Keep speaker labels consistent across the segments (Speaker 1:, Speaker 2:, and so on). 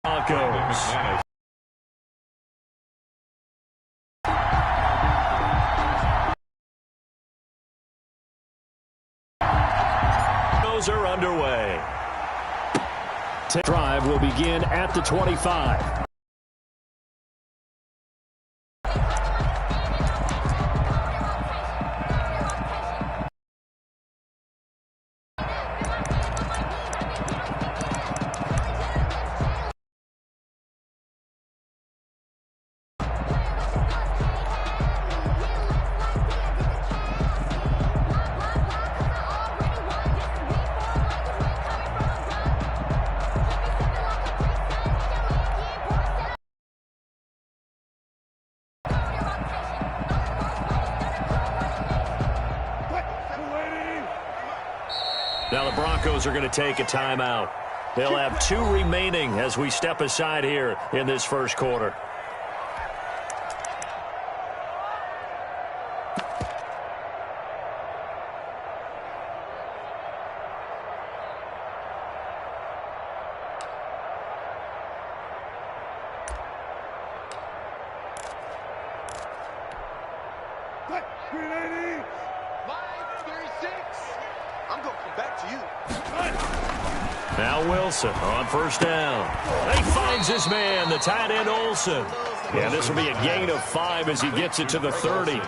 Speaker 1: Broncos. Are underway. Drive will begin at the 25. Now the Broncos are going to take a timeout. They'll have 2 remaining as we step aside here in this first quarter. Now Wilson on first down. He finds his man, the tight end Olsen. Yeah, this will be a gain of 5 as he gets it to the 30.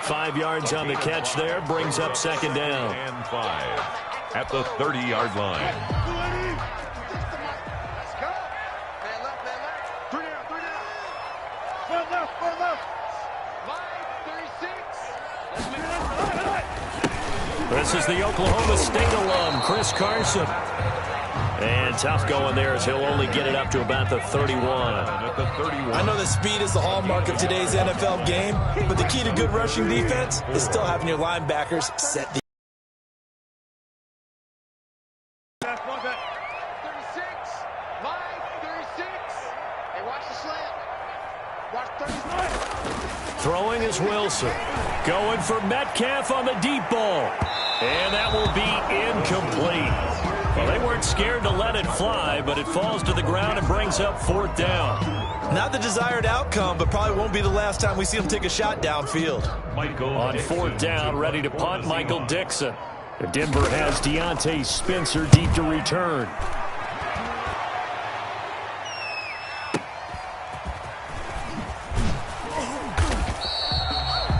Speaker 1: 5 yards on the catch there, brings up second down.
Speaker 2: And 5 at the 30-yard line.
Speaker 1: This is the Oklahoma State alum, Chris Carson. And tough going there as he'll only get it up to about the 31.
Speaker 3: I know that speed is the hallmark of today's NFL game, but the key to good rushing defense is still having your linebackers set the
Speaker 4: 36, line 36. Hey, watch the slant. Watch 39.
Speaker 1: Throwing is Wilson. Going for Metcalf on the deep ball. And that will be incomplete. Well, they weren't scared to let it fly, but it falls to the ground and brings up 4th down.
Speaker 3: Not the desired outcome, but probably won't be the last time we see him take a shot downfield.
Speaker 1: On 4th down, ready to punt, Michael Dixon. Denver has Deontay Spencer deep to return.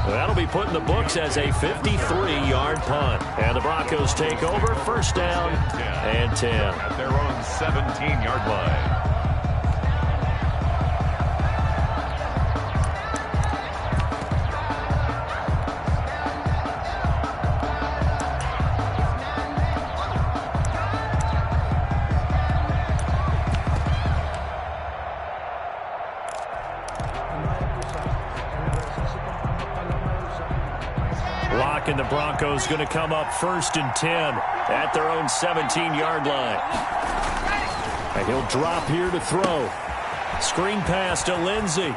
Speaker 1: That'll be put in the books as a 53-yard punt. And the Broncos take over, first down and 10.
Speaker 2: At their own 17-yard line.
Speaker 1: And the Broncos going to come up 1st and 10 at their own 17-yard line. And he'll drop here to throw. Screen pass to Lindsey.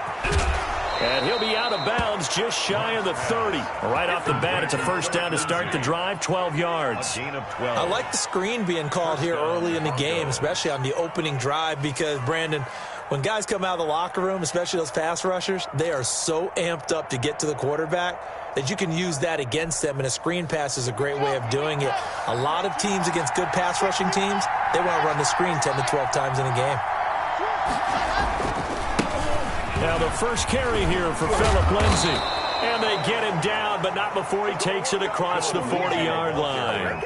Speaker 1: And he'll be out of bounds just shy of the 30. Right off the bat, it's a first down to start the drive, 12 yards.
Speaker 3: I like the screen being called here early in the game, especially on the opening drive, because, Brandon, when guys come out of the locker room, especially those pass rushers, they are so amped up to get to the quarterback that you can use that against them, and a screen pass is a great way of doing it. A lot of teams against good pass rushing teams, they want to run the screen 10 to 12 times in a game.
Speaker 1: Now the first carry here for Phillip Lindsay. And they get him down, but not before he takes it across the 40-yard line.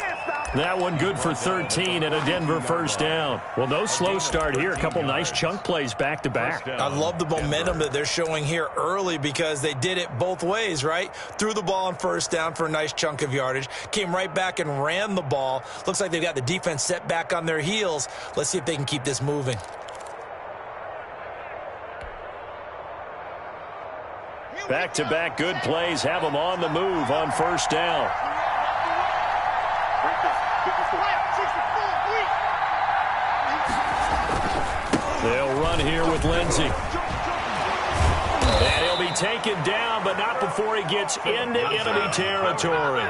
Speaker 1: That one good for 13 and a Denver first down. Well, no slow start here. A couple nice chunk plays back-to-back.
Speaker 3: I love the momentum that they're showing here early because they did it both ways, right? Threw the ball on first down for a nice chunk of yardage. Came right back and ran the ball. Looks like they've got the defense set back on their heels. Let's see if they can keep this moving.
Speaker 1: Back-to-back good plays have them on the move on first down. They'll run here with Lindsey. And he'll be taken down, but not before he gets into enemy territory.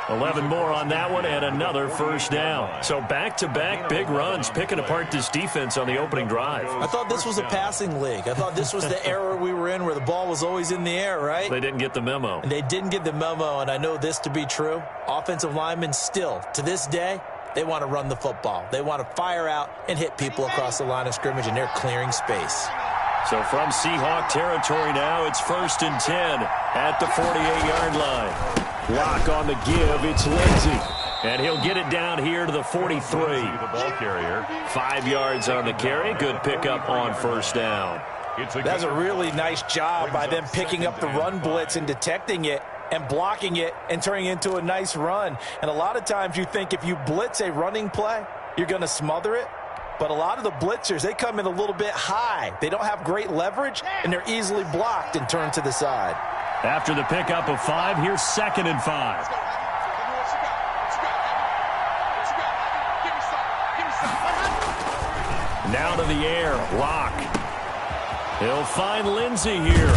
Speaker 1: 11 more on that one and another first down. So back-to-back big runs, picking apart this defense on the opening drive.
Speaker 3: I thought this was a passing league. I thought this was the era we were in where the ball was always in the air, right?
Speaker 1: They didn't get the memo.
Speaker 3: And they didn't get the memo, and I know this to be true. Offensive linemen still, to this day, they want to run the football. They want to fire out and hit people across the line of scrimmage, and they're clearing space.
Speaker 1: So from Seahawk territory now, it's 1st and 10 at the 48-yard line. Lock on the give, it's Lindsey. And he'll get it down here to the 43.
Speaker 2: The ball carrier.
Speaker 1: 5 yards on the carry. Good pickup on first down.
Speaker 3: That's a really nice job by them picking up the run blitz and detecting it and blocking it and turning it into a nice run. And a lot of times you think if you blitz a running play, you're going to smother it. But a lot of the blitzers, they come in a little bit high. They don't have great leverage, and they're easily blocked and turned to the side.
Speaker 1: After the pickup of 5, here's 2nd and 5. Now to the air, Lock. He'll find Lindsey here.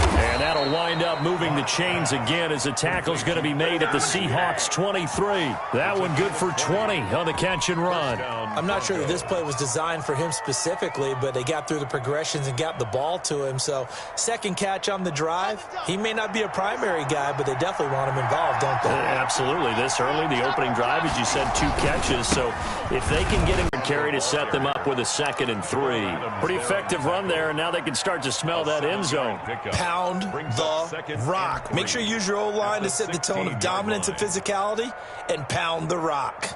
Speaker 1: And that'll wind up moving the chains again as the tackle's going to be made at the Seahawks 23. That one good for 20 on the catch and run.
Speaker 3: I'm not sure that this play was designed for him specifically, but they got through the progressions and got the ball to him. So second catch on the drive. He may not be a primary guy, but they definitely want him involved, don't they?
Speaker 1: Absolutely. This early, the opening drive, as you said, 2 catches. So if they can get him a carry to set them up with a 2nd and 3. Pretty effective run there, and now they can start to smell that end zone.
Speaker 3: Pound the rock. Make sure you use your O-line to set the tone of dominance and physicality, and pound the rock.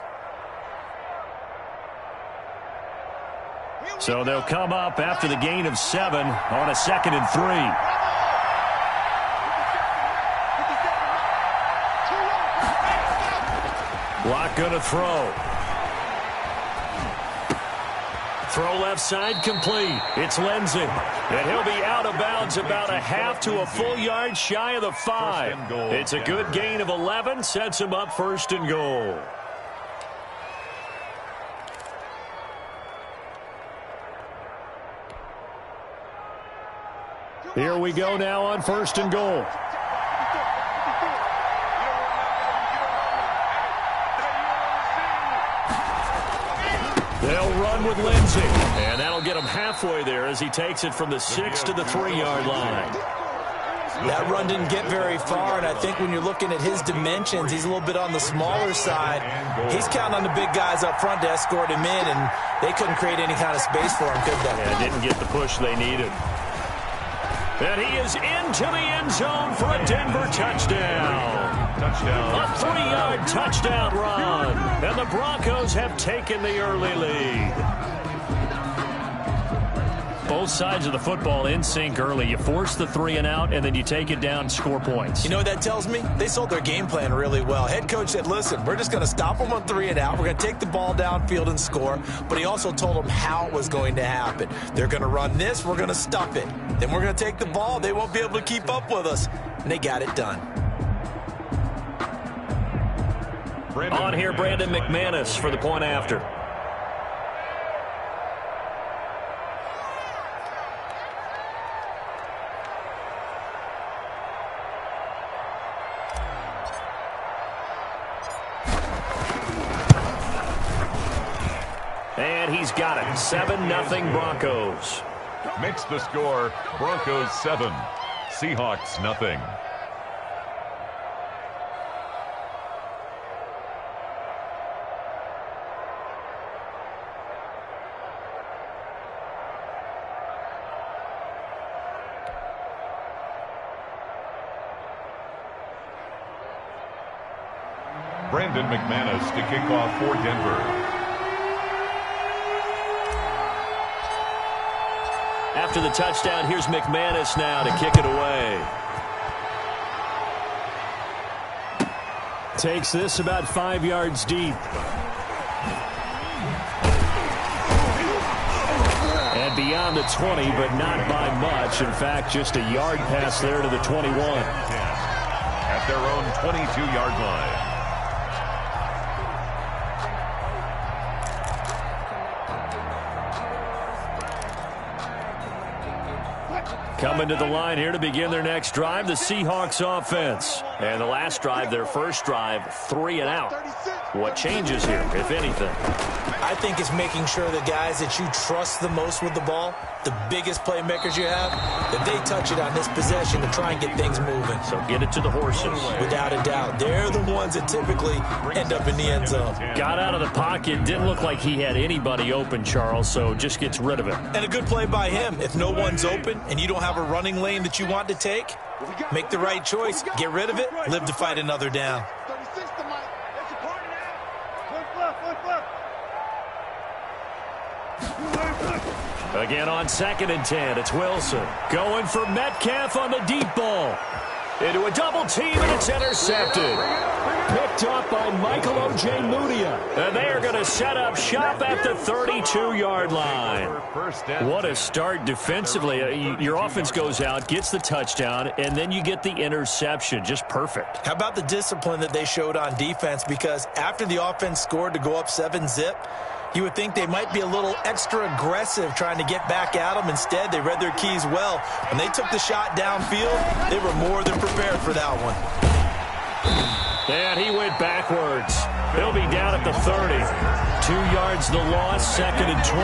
Speaker 1: So they'll come up after the gain of 7 on a 2nd and 3. Lock gonna throw. Throw left side complete. It's Lindsey. And he'll be out of bounds about a half to a full yard shy of the 5. It's a good gain of 11. Sets him up 1st and goal. Here we go now on 1st and goal. They'll run with Lindsey. And that'll get him halfway there as he takes it from the 6 to the 3-yard line.
Speaker 3: That run didn't get very far, and I think when you're looking at his dimensions, he's a little bit on the smaller side. He's counting on the big guys up front to escort him in, and they couldn't create any kind of space for him, could they?
Speaker 1: Yeah, didn't get the push they needed. And he is into the end zone for a Denver touchdown. A 3-yard touchdown run. And the Broncos have taken the early lead. Both sides of the football in sync early. You force the 3 and out, and then you take it down, score points.
Speaker 3: You know what that tells me? They sold their game plan really well. Head coach said, listen, we're just going to stop them on 3 and out. We're going to take the ball downfield and score. But he also told them how it was going to happen. They're going to run this. We're going to stuff it. Then we're going to take the ball. They won't be able to keep up with us. And they got it done.
Speaker 1: On here, Brandon McManus for the point after. And he's got it. 7-0 Broncos.
Speaker 2: Makes the score Broncos 7, Seahawks nothing. Brandon McManus to kick off for Denver.
Speaker 1: After the touchdown, here's McManus now to kick it away. Takes this about 5 yards deep. And beyond the 20, but not by much. In fact, just a yard pass there to the 21.
Speaker 2: At their own 22-yard line.
Speaker 1: Coming to the line here to begin their next drive, the Seahawks offense. And the last drive, their first drive, 3 and out. What changes here, if anything?
Speaker 3: I think it's making sure the guys that you trust the most with the ball, the biggest playmakers you have, that they touch it on this possession to try and get things moving.
Speaker 1: So get it to the horses.
Speaker 3: Without a doubt. They're the ones that typically end up in the end zone.
Speaker 1: Got out of the pocket. Didn't look like he had anybody open, Charles, so just gets rid of it.
Speaker 3: And a good play by him. If no one's open and you don't have a running lane that you want to take, make the right choice. Get rid of it. Live to fight another down.
Speaker 1: Again on 2nd and 10, it's Wilson. Going for Metcalf on the deep ball. Into a double team, and it's intercepted. Picked up by Michael Ojemudia. And they are going to set up shop at the 32-yard line. What a start defensively. Your offense goes out, gets the touchdown, and then you get the interception. Just perfect.
Speaker 3: How about the discipline that they showed on defense? Because after the offense scored to go up 7-zip, you would think they might be a little extra aggressive trying to get back at them. Instead, they read their keys well. When they took the shot downfield, they were more than prepared for that one.
Speaker 1: And he went backwards. He'll be down at the 30. 2 yards the loss, 2nd and 12.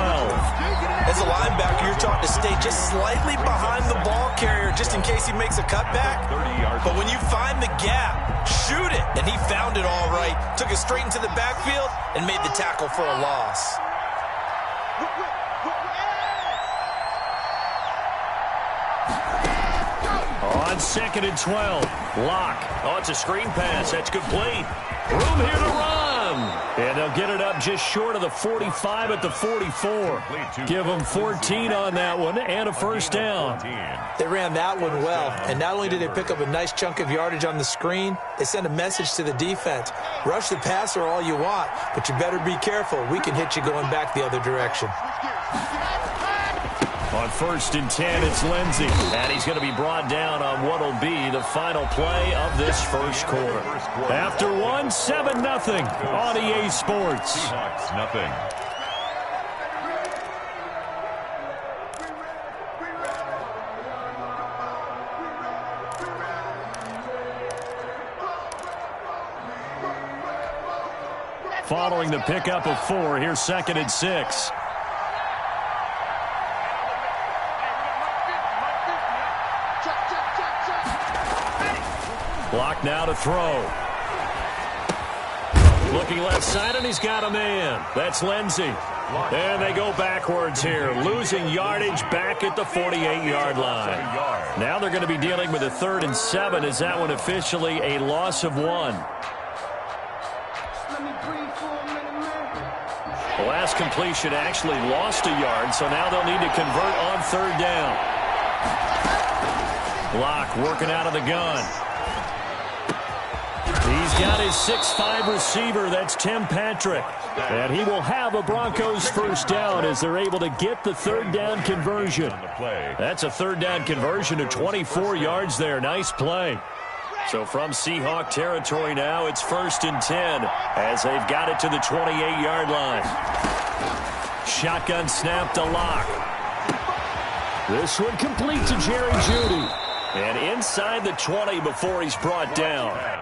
Speaker 3: As a linebacker, you're taught to stay just slightly behind the ball carrier just in case he makes a cutback. But when you find the gap, shoot it. And he found it all right. Took it straight into the backfield and made the tackle for a loss.
Speaker 1: On 2nd and 12, Locke. Oh, it's a screen pass. That's complete. Room here to run. And they'll get it up just short of the 45 at the 44. Give them 14 on that one and a first down.
Speaker 3: They ran that one well. And not only did they pick up a nice chunk of yardage on the screen, they sent a message to the defense. Rush the passer all you want, but you better be careful. We can hit you going back the other direction.
Speaker 1: On 1st and 10, it's Lindsey. And he's going to be brought down on what will be the final play of this first quarter. After 7-0 on EA Sports.
Speaker 2: Seahawks, nothing.
Speaker 1: Following the pickup of 4, here's 2nd and 6. Block now to throw. Looking left side, and he's got a man. That's Lindsey. And they go backwards here, losing yardage back at the 48-yard line. Now they're going to be dealing with a 3rd and 7. Is that one officially a loss of 1? The last completion actually lost a yard, so now they'll need to convert on 3rd down. Block working out of the gun. He's got his 6'5 receiver. That's Tim Patrick. And he will have a Broncos first down as they're able to get the 3rd down conversion. That's a 3rd down conversion to 24 yards there. Nice play. So from Seahawk territory now, it's 1st and 10 as they've got it to the 28-yard line. Shotgun snap to Locke. This one complete to Jerry Jeudy. And inside the 20 before he's brought down.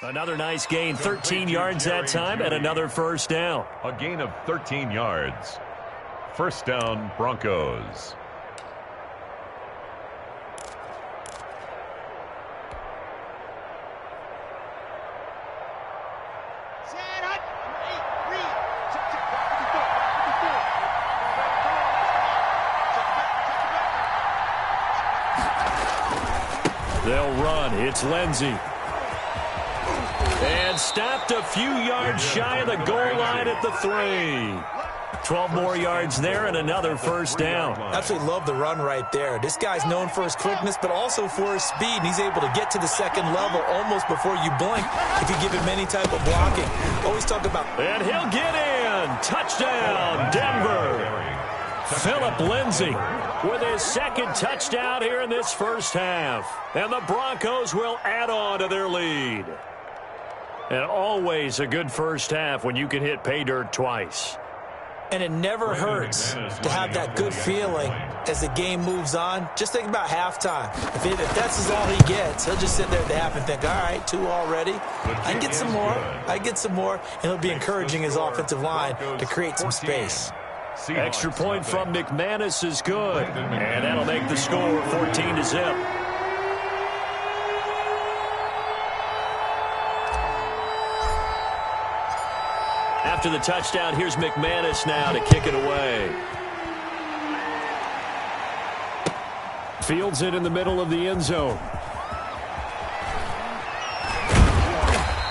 Speaker 1: Another nice gain, 13 yards that time, and another first down.
Speaker 2: A gain of 13 yards. First down, Broncos.
Speaker 1: They'll run. It's Lindsey. And stopped a few yards shy of the goal line at the 3. 12 more yards there and another first down.
Speaker 3: Absolutely love the run right there. This guy's known for his quickness, but also for his speed. And he's able to get to the second level almost before you blink if you give him any type of blocking. Always talk about...
Speaker 1: And he'll get in. Touchdown, Denver. Philip Lindsey with his second touchdown here in this first half. And the Broncos will add on to their lead. And always a good first half when you can hit pay dirt twice.
Speaker 3: And it never hurts to have that good feeling as the game moves on. Just think about halftime. If that's all he gets, he'll just sit there at the half and think, all right, 2 already. I get some more. I get some more. And he'll be encouraging his offensive line to create some space.
Speaker 1: Extra point from McManus is good. And that'll make the score 14-0. After the touchdown, here's McManus now to kick it away. Fields it in the middle of the end zone.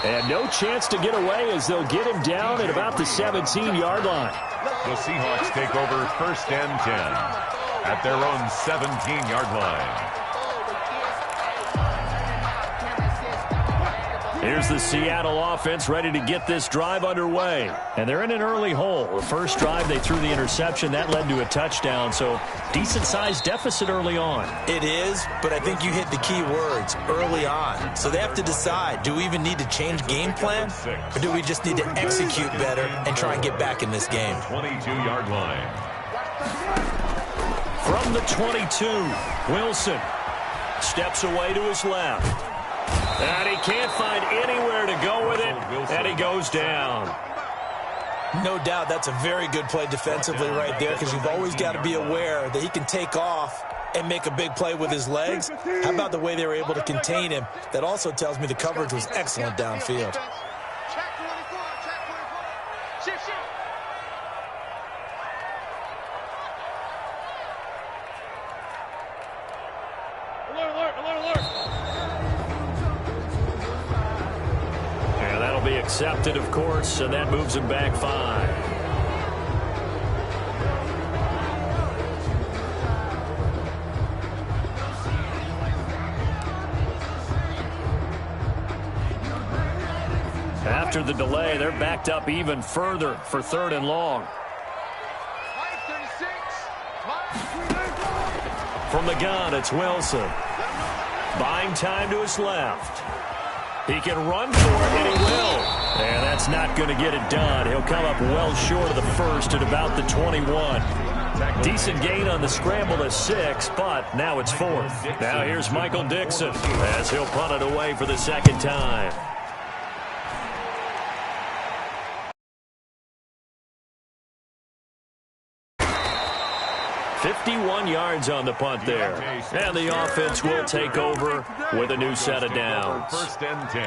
Speaker 1: And no chance to get away as they'll get him down at about the 17-yard line.
Speaker 2: The Seahawks take over first and 10 at their own 17-yard line.
Speaker 1: Here's the Seattle offense ready to get this drive underway. And they're in an early hole. The first drive, they threw the interception. That led to a touchdown, so decent-sized deficit early on.
Speaker 3: It is, but I think you hit the key words, early on. So they have to decide, do we even need to change game plan, or do we just need to execute better and try and get back in this game?
Speaker 2: 22-yard line.
Speaker 1: From the 22, Wilson steps away to his left. And he can't find anywhere to go with it, and he goes down.
Speaker 3: No doubt that's a very good play defensively right there, because you've always got to be aware that he can take off and make a big play with his legs. How about the way they were able to contain him? That also tells me the coverage was excellent downfield.
Speaker 1: Be accepted, of course, and that moves him back 5. After the delay, they're backed up even further for 3rd and long. From the gun, it's Wilson. Buying time to his left. He can run for it, and he will. And that's not going to get it done. He'll come up well short of the first at about the 21. Decent gain on the scramble to 6, but now it's 4th. Now here's Michael Dixon as he'll punt it away for the second time. .51 yards on the punt there. And the offense will take over with a new set of downs.
Speaker 2: First and 10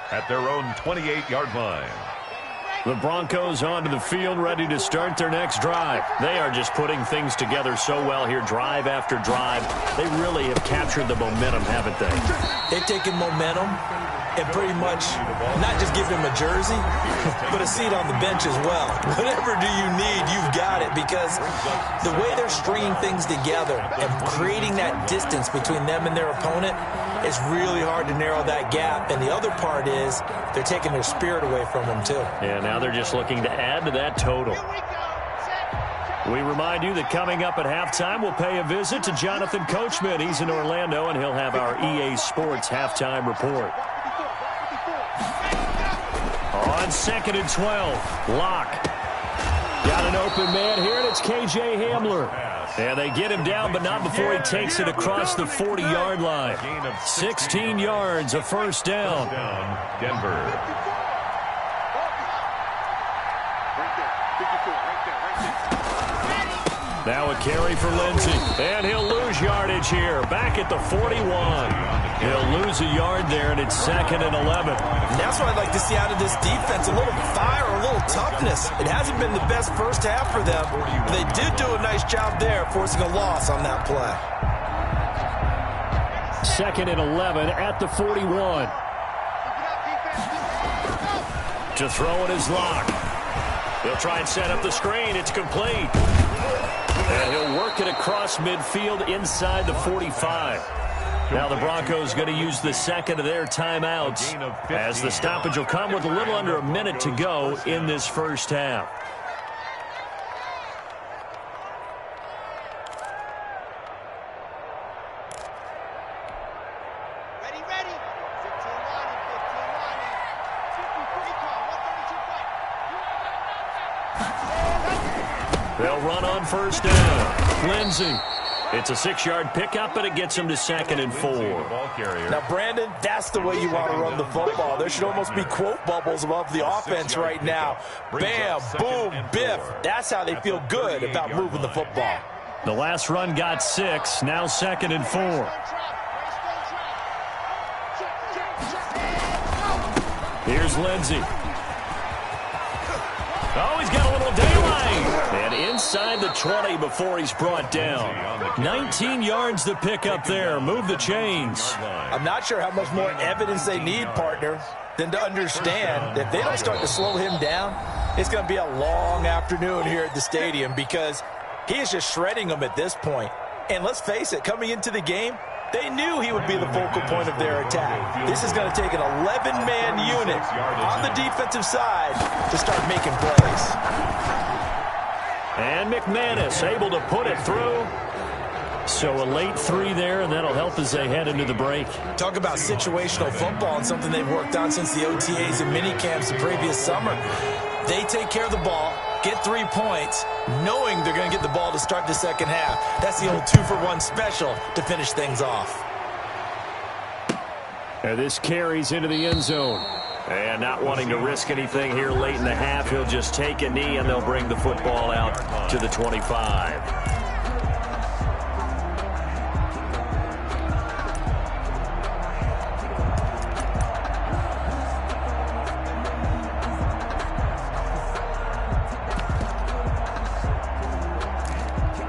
Speaker 2: at their own 28-yard line.
Speaker 1: The Broncos onto the field ready to start their next drive. They are just putting things together so well here, drive after drive. They really have captured the momentum, haven't they?
Speaker 3: They've taken momentum and pretty much not just give him a jersey, but a seat on the bench as well. Whatever do you need, you've got it, because the way they're stringing things together and creating that distance between them and their opponent, it's really hard to narrow that gap. And the other part is they're taking their spirit away from them, too.
Speaker 1: Yeah, now they're just looking to add to that total. We remind you that coming up at halftime, we'll pay a visit to Jonathan Coachman. He's in Orlando, and he'll have our EA Sports halftime report. On 2nd and 12, Locke Got an open man here, and it's K.J. Hamler. And they get him down, but not before he takes it across the 40-yard line. 16 yards, a first down.
Speaker 2: Denver.
Speaker 1: Now a carry for Lindsey, and he'll lose yardage here, back at the 41. He'll lose a yard there, and it's 2nd and 11.
Speaker 3: And that's what I'd like to see out of this defense, a little fire, a little toughness. It hasn't been the best first half for them. They did do a nice job there, forcing a loss on that play.
Speaker 1: 2nd and 11 at the 41. To throw in his lock. He'll try and set up the screen. It's complete. And he'll work it across midfield inside the 45. Now the Broncos going to use the second of their timeouts, as the stoppage will come with a little under a minute to go in this first half.
Speaker 4: Ready, ready. 15 lining, 15 lining. Recall, 132
Speaker 1: They'll run on first down. Lindsey. It's a 6-yard pickup, but it gets him to 2nd and 4.
Speaker 3: Now, Brandon, that's the way you want to run the football. There should almost be quote bubbles above the offense right now. Bam, boom, biff. That's how they feel good about moving the football.
Speaker 1: The last run got 6, now 2nd and 4. Here's Lindsey. Oh, he's got a little daylight. And inside the 20 before he's brought down. 19 yards to pick up there. Move the chains.
Speaker 3: I'm not sure how much more evidence they need, partner, than to understand that if they don't start to slow him down, it's going to be a long afternoon here at the stadium, because he is just shredding them at this point. And let's face it, coming into the game, they knew he would be the focal point of their attack. This is going to take an 11-man unit on the defensive side to start making plays.
Speaker 1: And McManus able to put it through. So a late 3 there, and that'll help as they head into the break.
Speaker 3: Talk about situational football and something they've worked on since the OTAs and minicamps the previous summer. They take care of the ball, get 3 points, knowing they're going to get the ball to start the second half. That's the old 2-for-1 special to finish things off.
Speaker 1: And this carries into the end zone. And not wanting to risk anything here late in the half, he'll just take a knee, and they'll bring the football out to the 25.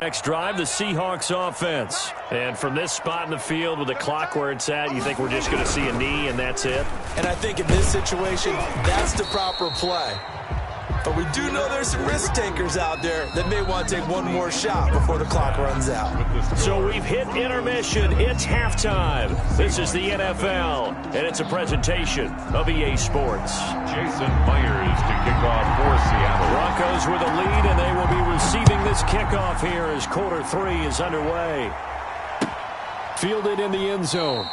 Speaker 1: Next drive, the Seahawks offense. And from this spot in the field with the clock where it's at, you think we're just going to see a knee and that's it?
Speaker 3: And I think in this situation, that's the proper play. But we do know there's some risk takers out there that may want to take one more shot before the clock runs out.
Speaker 1: So we've hit intermission. It's halftime. This is the NFL, and it's a presentation of EA Sports.
Speaker 2: Jason Myers to kick off for Seattle.
Speaker 1: Broncos with a lead, and they will be receiving this kickoff here as quarter 3 is underway. Fielded in the end zone.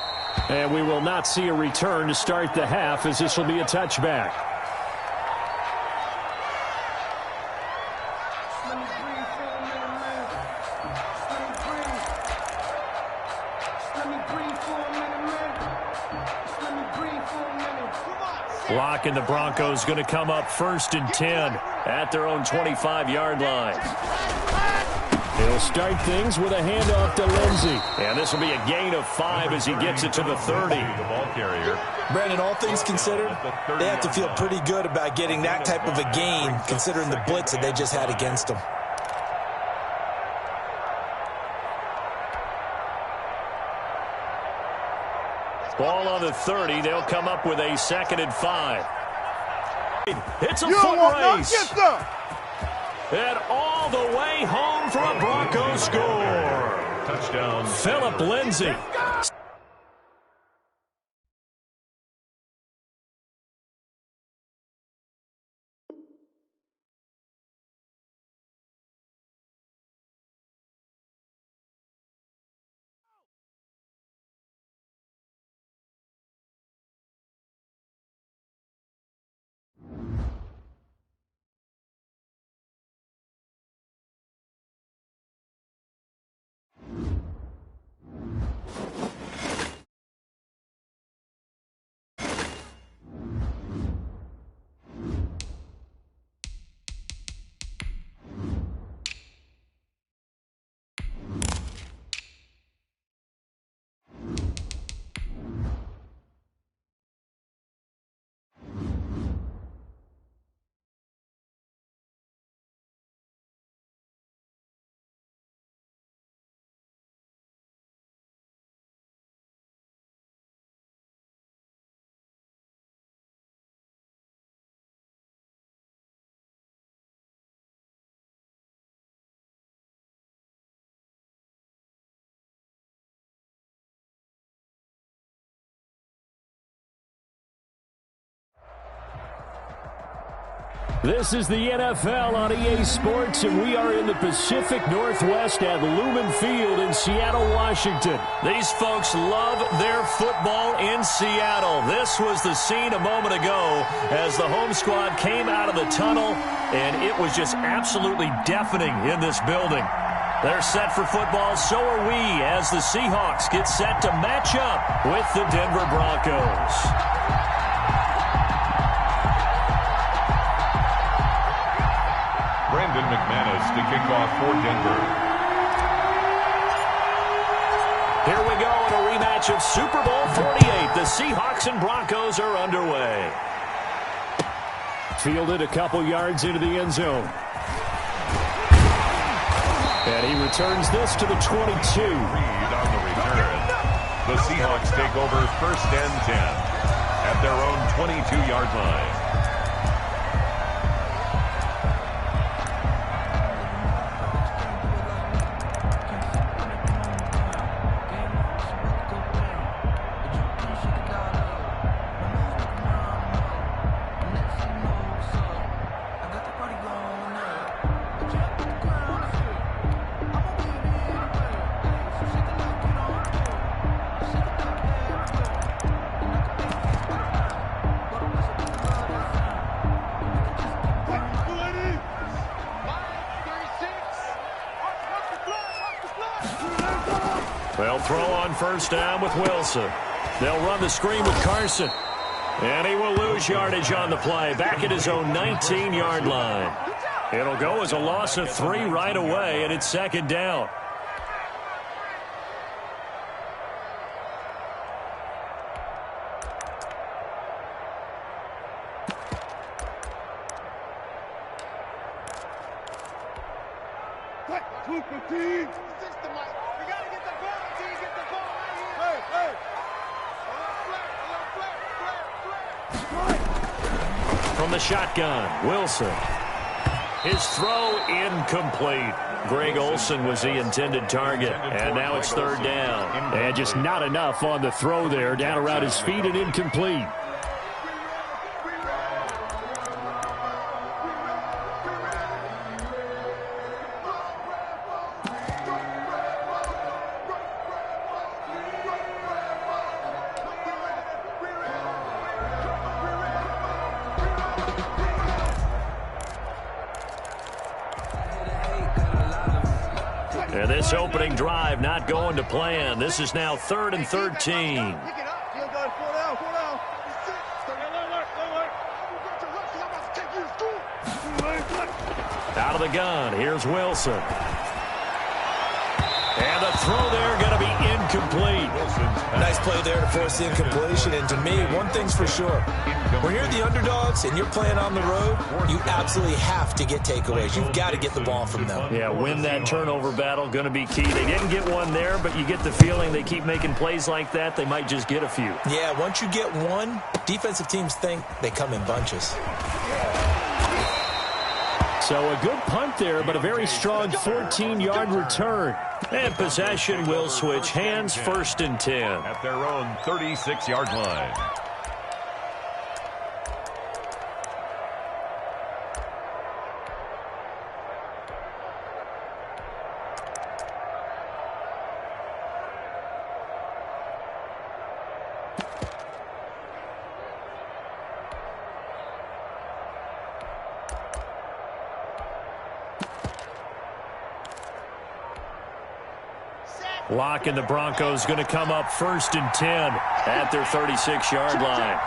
Speaker 1: And we will not see a return to start the half, as this will be a touchback. Lock, and the Broncos going to come up 1st and 10 at their own 25-yard line. He'll start things with a handoff to Lindsey. And this will be a gain of 5 as he gets it to the 30.
Speaker 2: The ball carrier.
Speaker 3: Brandon, all things considered, they have to feel pretty good about getting that type of a gain, considering the blitz that they just had against them.
Speaker 1: Ball on the 30. They'll come up with a 2nd and 5. It's a foot race. And all the way home for a Broncos score.
Speaker 2: Touchdown.
Speaker 1: Philip Lindsey. This is the NFL on EA Sports, and we are in the Pacific Northwest at Lumen Field in Seattle, Washington. These folks love their football in Seattle. This was the scene a moment ago as the home squad came out of the tunnel, and it was just absolutely deafening in this building. They're set for football, so are we, as the Seahawks get set to match up with the Denver Broncos.
Speaker 2: Brandon McManus to kick off for Denver.
Speaker 1: Here we go in a rematch of Super Bowl 48. The Seahawks and Broncos are underway. Fielded a couple yards into the end zone. And he returns this to the 22.
Speaker 2: Reed on the return. The Seahawks take over 1st and 10 at their own 22-yard line.
Speaker 1: They'll throw on 1st down with Wilson. They'll run the screen with Carson. And he will lose yardage on the play, back at his own 19-yard line. It'll go as a loss of 3 right away, and it's 2nd down. From the shotgun, Wilson. His throw incomplete. Greg Olsen was the intended target, and now it's 3rd down. And just not enough on the throw there, down around his feet and incomplete. And this opening drive not going to plan. This is now 3rd and 13. Out of the gun, here's Wilson. And the throw there going to be incomplete.
Speaker 3: Nice play there to force the incompletion. And to me, one thing's for sure. When you're the underdogs and you're playing on the road, you absolutely have to get takeaways. You've got to get the ball from them.
Speaker 1: Yeah, win that turnover battle, going to be key. They didn't get one there, but you get the feeling they keep making plays like that, they might just get a few.
Speaker 3: Yeah, once you get one, defensive teams think they come in bunches.
Speaker 1: So a good punt there, but a very strong 14-yard return. And possession will switch hands, 1st and 10.
Speaker 2: At their own 36-yard line.
Speaker 1: Lock and the Broncos going to come up 1st and 10 at their 36-yard line.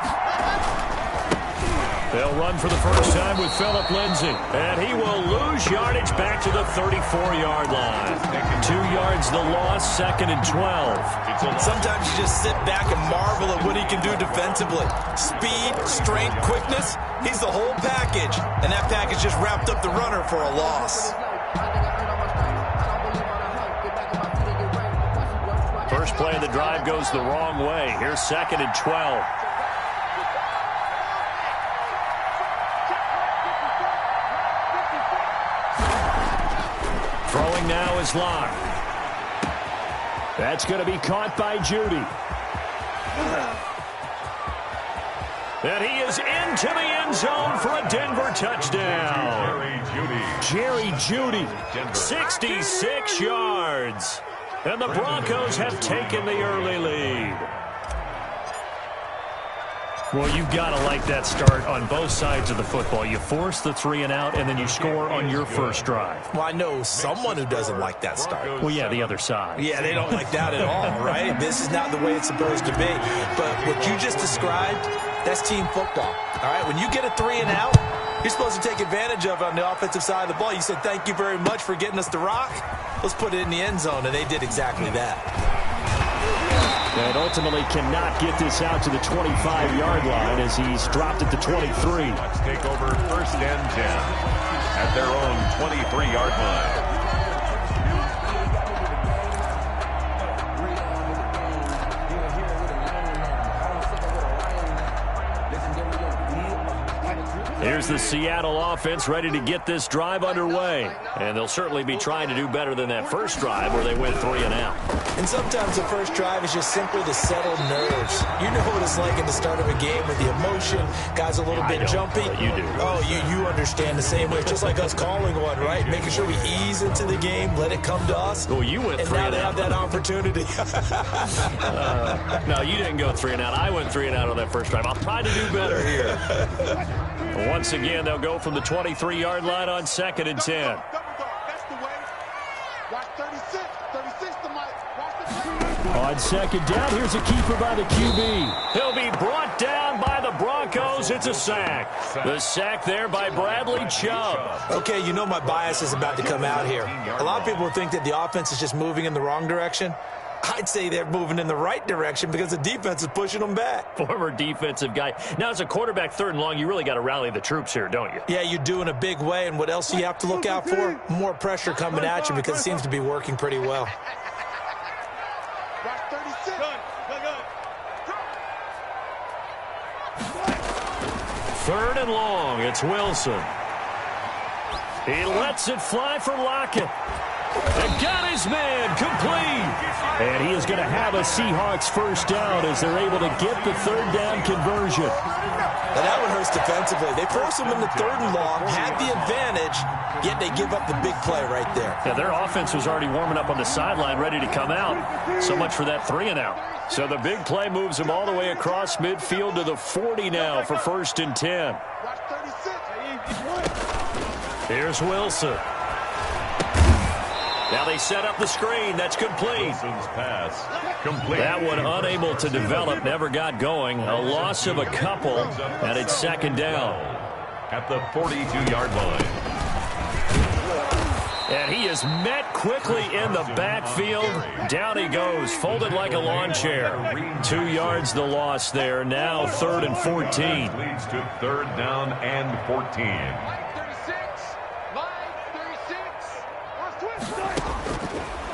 Speaker 1: They'll run for the first time with Phillip Lindsay. And he will lose yardage back to the 34-yard line. 2 yards the loss, 2nd and 12.
Speaker 3: Sometimes you just sit back and marvel at what he can do defensively. Speed, strength, quickness, he's the whole package. And that package just wrapped up the runner for a loss.
Speaker 1: First play of the drive goes the wrong way. Here's 2nd and 12. Throwing now is Locke. That's going to be caught by Judy. And he is into the end zone for a Denver touchdown. Jerry Jeudy, 66 yards. And the Broncos have taken the early lead. Well, you've got to like that start on both sides of the football. You force the 3 and out, and then you score on your first drive.
Speaker 3: Well, I know someone who doesn't like that start.
Speaker 1: Well, yeah, the other side.
Speaker 3: Yeah, they don't like that at all, right? This is not the way it's supposed to be. But what you just described, that's team football. All right, when you get a 3 and out, you're supposed to take advantage of it on the offensive side of the ball. You said, thank you very much for getting us the rock. Let's put it in the end zone, and they did exactly that.
Speaker 1: And ultimately cannot get this out to the 25-yard line as he's dropped at the 23.
Speaker 2: Let's take over first and 10 at their own 23-yard line.
Speaker 1: Here's the Seattle offense ready to get this drive underway. And they'll certainly be trying to do better than that first drive where they went 3 and out.
Speaker 3: And sometimes the first drive is just simply to settle nerves. You know what it's like in the start of a game with the emotion. Guys a little bit jumpy.
Speaker 1: You do.
Speaker 3: Oh, you understand the same way. It's just like us calling one, right? Making sure we ease into the game, let it come to us.
Speaker 1: Well, you went 3 and out.
Speaker 3: And now they have that opportunity.
Speaker 1: No, you didn't go 3 and out. I went 3 and out on that first drive. I'll try to do better here. Once again, they'll go from the 23-yard line on 2nd and 10. On 2nd down, here's a keeper by the QB. He'll be brought down by the Broncos. It's a sack. The sack there by Bradley Chubb.
Speaker 3: Okay, you know my bias is about to come out here. A lot of people think that the offense is just moving in the wrong direction. I'd say they're moving in the right direction because the defense is pushing them back.
Speaker 1: Former defensive guy. Now, as a quarterback 3rd and long, you really got to rally the troops here, don't you?
Speaker 3: Yeah, you do in a big way. And what else do you have to look out for? More pressure coming at you because it seems to be working pretty well.
Speaker 1: Third and long. It's Wilson. He lets it fly for Lockett. And got his man complete. And he is going to have a Seahawks first down as they're able to get the 3rd down conversion.
Speaker 3: And that one hurts defensively. They force him in the 3rd and long, had the advantage, yet they give up the big play right there.
Speaker 1: Yeah, their offense was already warming up on the sideline, ready to come out. So much for that 3 and out. So the big play moves them all the way across midfield to the 40 now for 1st and 10. Here's Wilson. Now they set up the screen. That's complete.
Speaker 2: Wilson's pass complete.
Speaker 1: That one unable to develop, never got going. A loss of a couple, and it's 2nd down.
Speaker 2: At the 42-yard line.
Speaker 1: And he is met quickly in the backfield. Down he goes, folded like a lawn chair. 2 yards the loss there. Now 3rd and 14.
Speaker 2: Leads to 3rd down and 14.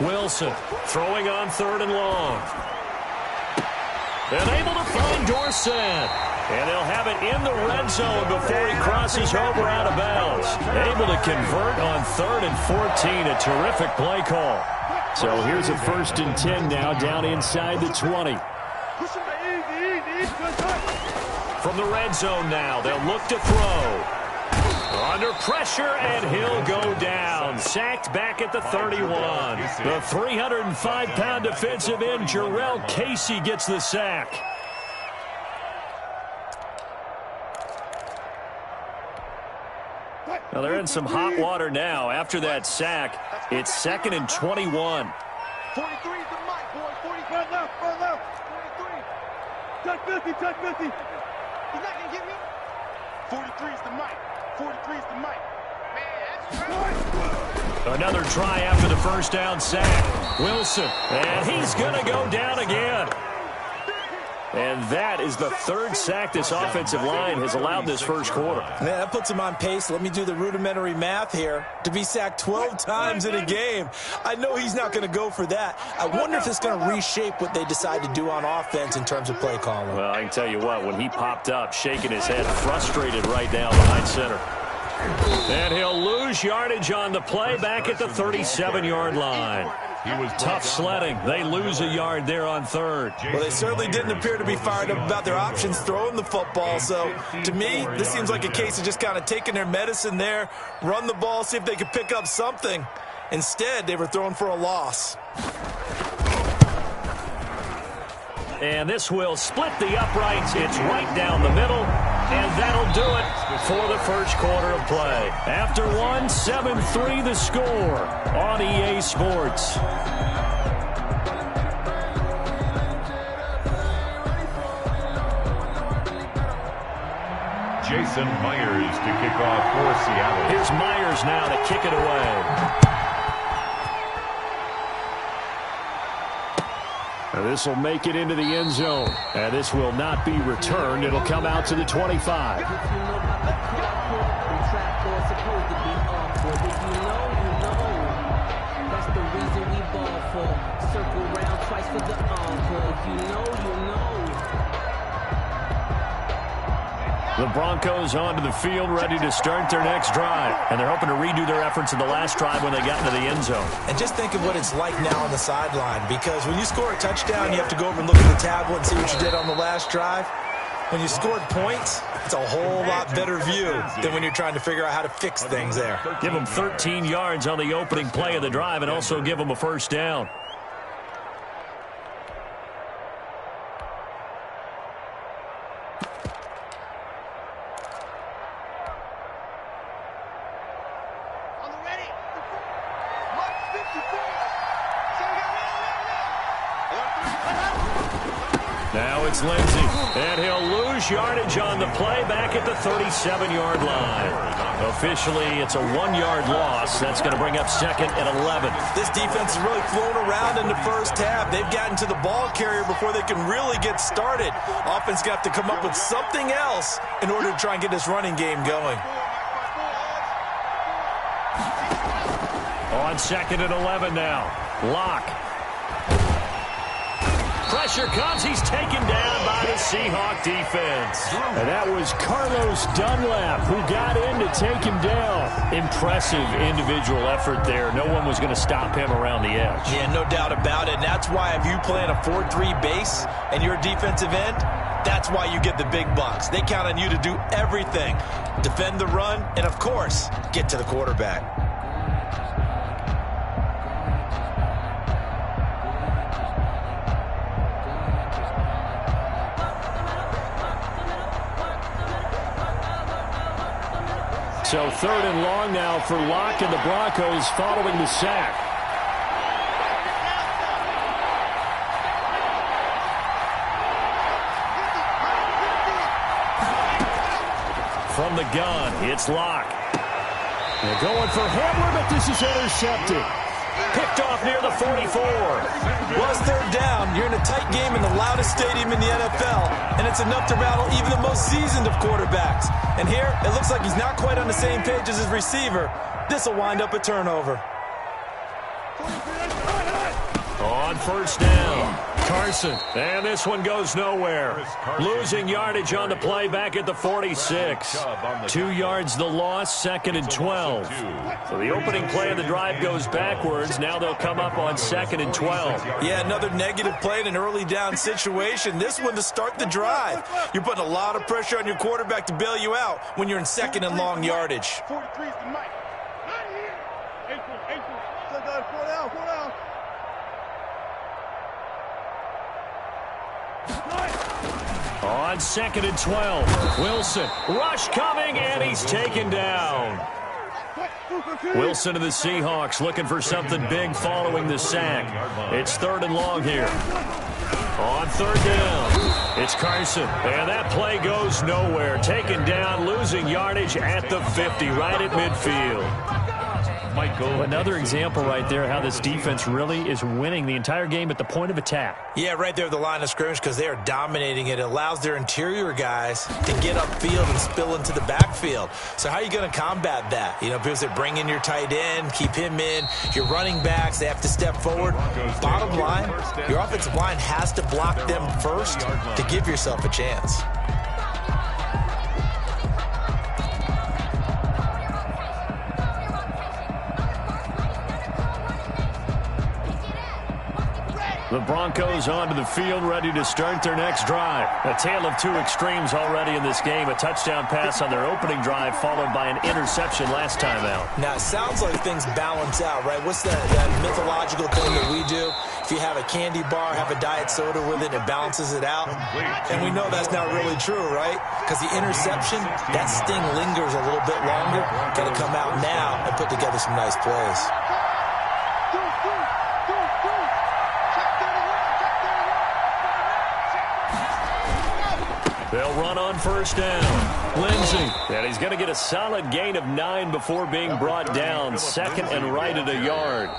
Speaker 1: Wilson throwing on 3rd and long. And able to find Dorsett. And they'll have it in the red zone before he crosses over out of bounds. Able to convert on 3rd and 14. A terrific play call. So here's a 1st and 10 now down inside the 20. From the red zone now, they'll look to throw. Under pressure, and he'll go down. Sacked back at the 31. The 305-pound defensive end, Jarrell Casey, gets the sack. Well, they're in some hot water now. After that sack, it's 2nd and 21.
Speaker 4: 43 is the mic, boy. 45 left, 43. Touch 50, touch 50. He's not going to get me. 43 is the mic. 43 is the mic.
Speaker 1: Another try after the first down sack. Wilson, and he's going to go down again. And that is the 3rd sack this offensive line has allowed this first quarter.
Speaker 3: Man, that puts him on pace. Let me do the rudimentary math here. To be sacked 12 times in a game. I know he's not going to go for that. I wonder if it's going to reshape what they decide to do on offense in terms of play calling.
Speaker 1: Well, I can tell you what, when he popped up, shaking his head, frustrated right now behind center. And he'll lose yardage on the play back at the 37-yard line. Tough sledding. They lose a yard there on third.
Speaker 3: Well, they certainly didn't appear to be fired up about their options throwing the football. So, to me, this seems like a case of just kind of taking their medicine there, run the ball, see if they could pick up something. Instead, they were throwing for a loss.
Speaker 1: And this will split the uprights. It's right down the middle. And that'll do it for the first quarter of play. After one, 7-3 the score on EA Sports.
Speaker 2: Jason Myers to kick off for Seattle.
Speaker 1: Here's Myers now to kick it away. This will make it into the end zone. And this will not be returned. It'll come out to the 25. The Broncos onto the field, ready to start their next drive. And they're hoping to redo their efforts in the last drive when they got into the end zone.
Speaker 3: And just think of what it's like now on the sideline, because when you score a touchdown, you have to go over and look at the tablet and see what you did on the last drive. When you scored points, it's a whole lot better view than when you're trying to figure out how to fix things there.
Speaker 1: Give them 13 yards on the opening play of the drive and also give them a first down. Now it's Lindsey, and he'll lose yardage on the play back at the 37-yard line. Officially, it's a 1-yard loss. That's going to bring up second and 11.
Speaker 3: This defense has really flown around in the first half. They've gotten to the ball carrier before they can really get started. Offense got to come up with something else in order to try and get this running game going.
Speaker 1: On second and 11 now. Locke. Pressure comes. He's taken down by the Seahawk defense. And that was Carlos Dunlap who got in to take him down. Impressive individual effort there. No one was going to stop him around the edge.
Speaker 3: Yeah, no doubt about it. And that's why if you play in a 4-3 base and you're a defensive end, that's why you get the big bucks. They count on you to do everything. Defend the run and, of course, get to the quarterback.
Speaker 1: So third and long now for Locke and the Broncos following the sack. From the gun, it's Locke. They're going for Hamler, but this is intercepted. Picked off near the 44.
Speaker 3: Well, it's third down. You're in a tight game in the loudest stadium in the NFL, and it's enough to rattle even the most seasoned of quarterbacks. And here, it looks like he's not quite on the same page as his receiver. This will wind up a turnover.
Speaker 1: On first down, Carson. And this one goes nowhere. Losing yardage on the play back at the 46. 2 yards the loss, second and 12. So the opening play of the drive goes backwards. Now they'll come up on second and 12.
Speaker 3: Yeah, another negative play in an early down situation. This one to start the drive. You're putting a lot of pressure on your quarterback to bail you out when you're in second and long yardage.
Speaker 4: 43 is the mic. Not here. 4 down, 4 down.
Speaker 1: On second and 12, Wilson. Rush coming, and he's taken down. Wilson of the Seahawks looking for something big following the sack. It's third and long here. On third down, it's Carson. And that play goes nowhere. Taken down, losing yardage at the 50, right at midfield. Another example right there how this defense really is winning the entire game at the point of attack.
Speaker 3: Yeah, right there at the line of scrimmage because they are dominating it. It allows their interior guys to get upfield and spill into the backfield. So how are you going to combat that? You know, people say bring in your tight end, keep him in. Your running backs, they have to step forward. Bottom line, your offensive line has to block them first to give yourself a chance.
Speaker 1: The Broncos onto the field, ready to start their next drive. A tale of two extremes already in this game. A touchdown pass on their opening drive, followed by an interception last time out.
Speaker 3: Now, it sounds like things balance out, right? What's that mythological thing that we do? If you have a candy bar, have a diet soda with it, it balances it out. And we know that's not really true, right? Because the interception, that sting lingers a little bit longer. Got to come out now and put together some nice plays.
Speaker 1: They'll run on first down. Lindsey. And he's going to get a solid gain of 9 before being brought down. Second and right at a yard.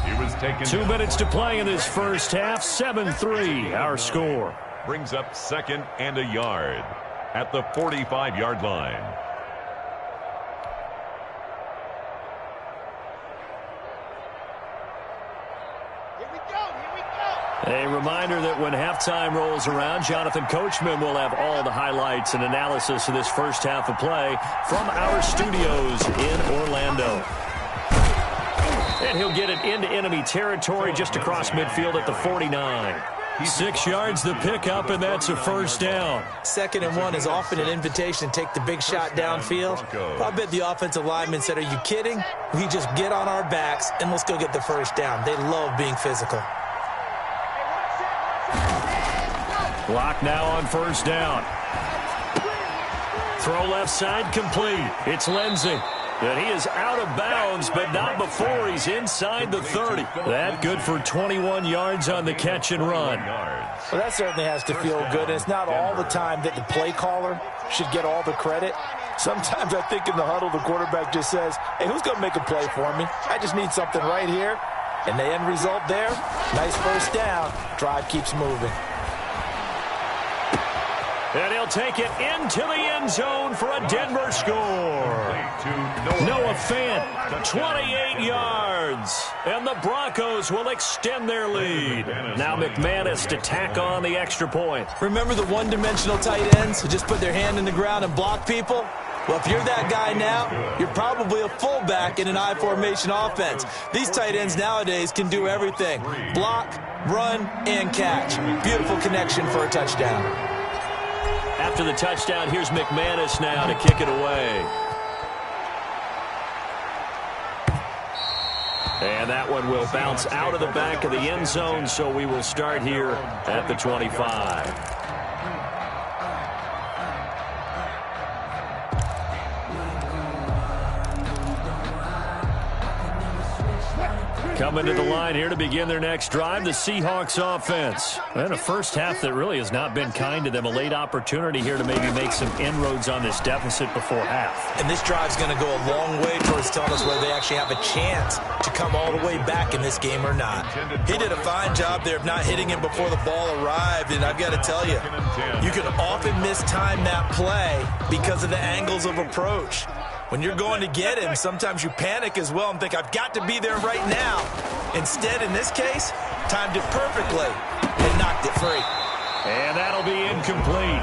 Speaker 2: He was taken
Speaker 1: 2 minutes to play in this first half. 7-3, our score.
Speaker 2: Brings up second and a yard at the 45-yard line.
Speaker 1: A reminder that when halftime rolls around, Jonathan Coachman will have all the highlights and analysis of this first half of play from our studios in Orlando. And he'll get it into enemy territory just across midfield at the 49. 6 yards the pickup, and that's a first down.
Speaker 3: 2nd and 1 is often an invitation to take the big shot downfield. I bet the offensive lineman said, are you kidding? We just get on our backs and let's go get the first down. They love being physical.
Speaker 1: Clock now on first down. Throw left side complete. It's Lindsey. And he is out of bounds, but not before he's inside the 30. That good for 21 yards on the catch and run.
Speaker 3: Well, that certainly has to feel good. And it's not all the time that the play caller should get all the credit. Sometimes I think in the huddle, the quarterback just says, hey, who's going to make a play for me? I just need something right here. And the end result there, nice first down. Drive keeps moving.
Speaker 1: And he'll take it into the end zone for a Denver score. Noah Fant, 28 yards. And the Broncos will extend their lead. Now McManus to tack on the extra point.
Speaker 3: Remember the one-dimensional tight ends who just put their hand in the ground and block people? Well, if you're that guy now, you're probably a fullback in an I formation offense. These tight ends nowadays can do everything. Block, run, and catch. Beautiful connection for a touchdown.
Speaker 1: After the touchdown, here's McManus now to kick it away. And that one will bounce out of the back of the end zone, so we will start here at the 25. Coming to the line here to begin their next drive, the Seahawks offense. And a first half that really has not been kind to them. A late opportunity here to maybe make some inroads on this deficit before half.
Speaker 3: And this drive's going to go a long way towards telling us whether they actually have a chance to come all the way back in this game or not. He did a fine job there of not hitting him before the ball arrived. And I've got to tell you, you can often mistime that play because of the angles of approach. When you're going to get him, sometimes you panic as well and think, I've got to be there right now. Instead, in this case, timed it perfectly and knocked it free.
Speaker 1: And that'll be incomplete.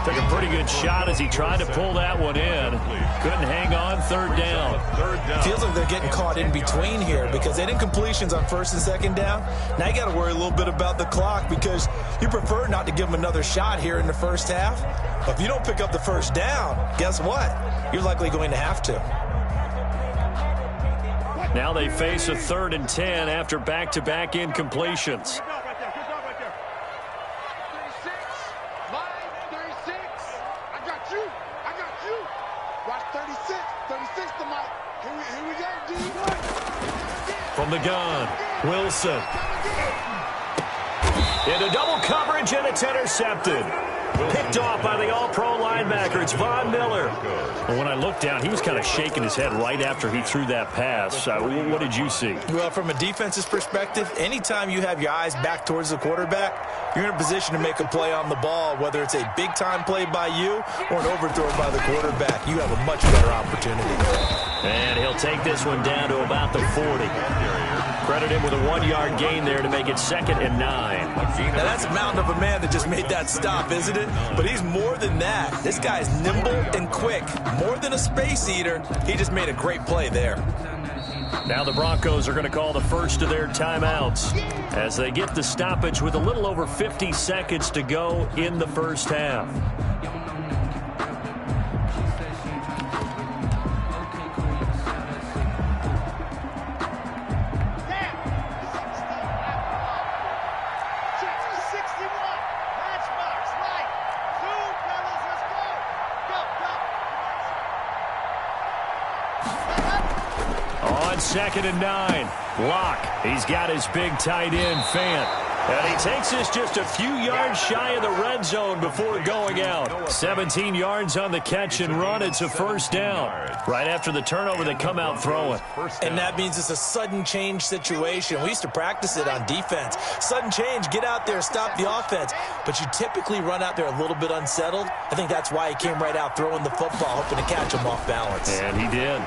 Speaker 1: Took a pretty good shot as he tried to pull that one in. Couldn't hang on. Third down.
Speaker 3: Feels like they're getting caught in between here because they did incompletions on first and second down. Now you got to worry a little bit about the clock because you prefer not to give them another shot here in the first half. But if you don't pick up the first down, guess what? You're likely going to have to.
Speaker 1: Now they face a 3rd and 10 after back-to-back incompletions. From the gun, Wilson. Into double coverage, and it's intercepted. Picked off by the all-pro linebacker. It's Von Miller. Well, when I looked down, he was kind of shaking his head right after he threw that pass. What did you see?
Speaker 3: Well, from a defense's perspective, anytime you have your eyes back towards the quarterback, you're in a position to make a play on the ball, whether it's a big-time play by you or an overthrow by the quarterback. You have a much better opportunity.
Speaker 1: And he'll take this one down to about the 40. Credit him with a 1-yard gain there to make it 2nd and 9.
Speaker 3: Now, that's a mountain of a man that just made that stop, isn't it? But he's more than that. This guy's nimble and quick. More than a space eater, he just made a great play there.
Speaker 1: Now the Broncos are going to call the first of their timeouts as they get the stoppage with a little over 50 seconds to go in the first half. Second and 9. Locke. He's got his big tight end, Fant. And he takes this just a few yards shy of the red zone before going out. 17 yards on the catch and run. It's a first down. Right after the turnover, they come out throwing.
Speaker 3: And that means it's a sudden change situation. We used to practice it on defense. Sudden change, get out there, stop the offense. But you typically run out there a little bit unsettled. I think that's why he came right out throwing the football, hoping to catch him off balance.
Speaker 1: And he did.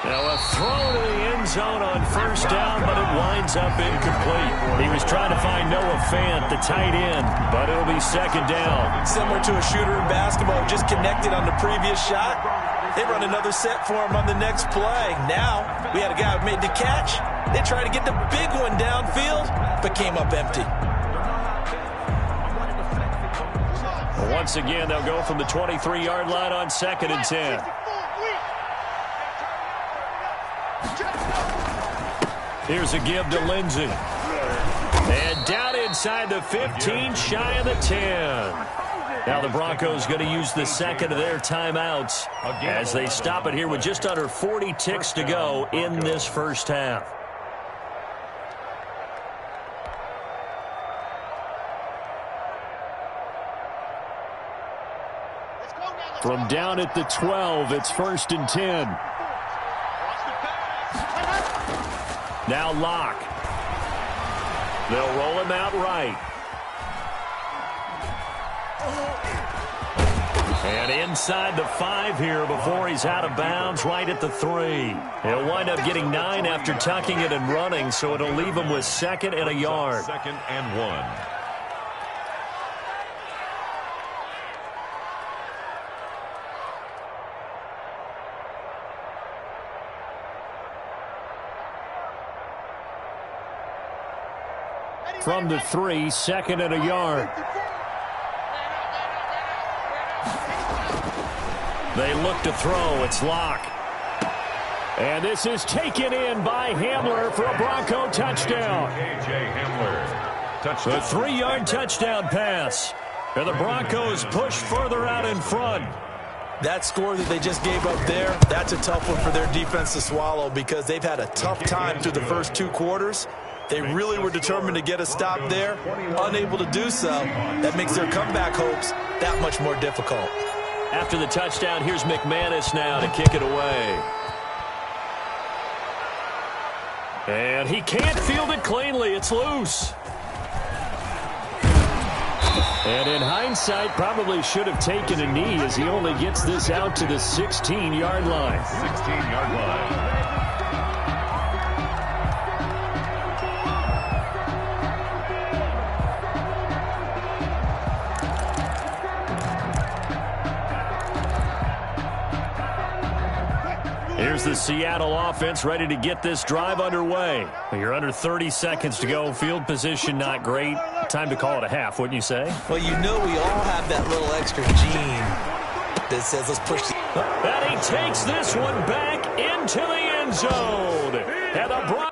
Speaker 1: Now a throw to the end zone on first down, but it winds up incomplete. He was trying to find Noah Fant, the tight end, but it'll be second down.
Speaker 3: Similar to a shooter in basketball, just connected on the previous shot. They run another set for him on the next play. Now we had a guy who made the catch. They tried to get the big one downfield, but came up empty.
Speaker 1: Well, once again, they'll go from the 23-yard line on second and 10. Here's a give to Lindsey. And down inside the 15, shy of the 10. Now the Broncos going to use the second of their timeouts as they stop it here with just under 40 ticks to go in this first half. From down at the 12, it's first and 10. Now Locke. They'll roll him out right. And inside the 5 here before he's out of bounds, right at the 3. He'll wind up getting 9 after tucking it and running, so it'll leave him with second and a yard.
Speaker 2: Second and 1.
Speaker 1: From the 3, second and a yard. They look to throw. It's Locke. And this is taken in by Hamler for a Bronco touchdown.
Speaker 2: A.J. Hamler. Touchdown.
Speaker 1: A 3-yard touchdown pass. And the Broncos push further out in front.
Speaker 3: That score that they just gave up there, that's a tough one for their defense to swallow because they've had a tough time through the first 2 quarters. They really were determined to get a stop there, unable to do so. That makes their comeback hopes that much more difficult.
Speaker 1: After the touchdown, here's McManus now to kick it away. And he can't field it cleanly. It's loose. And in hindsight, probably should have taken a knee as he only gets this out to the 16-yard line.
Speaker 2: 16-yard line.
Speaker 1: Here's the Seattle offense ready to get this drive underway. You're under 30 seconds to go. Field position not great. Time to call it a half, wouldn't you say?
Speaker 3: Well, you know we all have that little extra gene that says let's push the...
Speaker 1: And he takes this one back into the end zone. And the